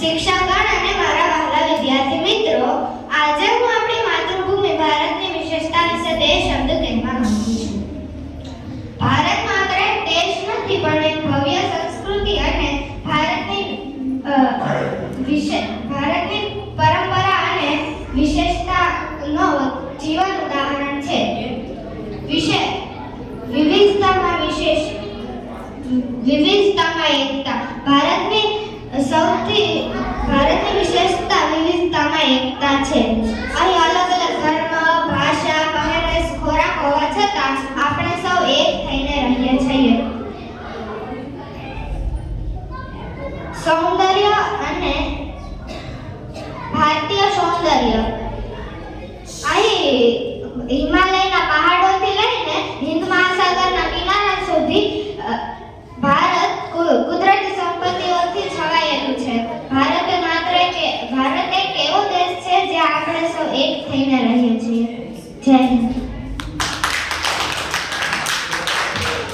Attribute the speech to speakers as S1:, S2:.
S1: શિક્ષકગણ અને મારા વહાલા વિદ્યાર્થી મિત્રો, આજે હું આપણી માતૃભૂમિ ભારતની વિશેષતા વિશે બે શબ્દ કહેવા માંગુ છું. ભારત માત્ર એક દેશ નથી પણ એક ભવ્ય સંસ્કૃતિ અને ભારતની પરંપરા અને વિશેષતાનો જીવન ઉદાહરણ છે. વિવિધતામાં એકતા. ભારતની વિશેષતા વિવિધતામાં એકતા છે. અહીં અલગ અલગ ધર્મ, ભાષા, પહેરવેશ, ખોરાક હોવા છતાં આપણે સૌ એક થઈને રહીએ છીએ. સૌંદર્ય અને ભારતીય સૌંદર્ય. અહીં હિમાલયના પહાડોથી લઈને હિન્દ મહાસાગરના કિનારા સુધી ભારત કુદરતી સંપત્તિઓથી છવાયેલું છે. ભારત એક એવો દેશ છે જ્યાં આપણે સૌ એક થઈને રહીએ છીએ. જય હિન્દ.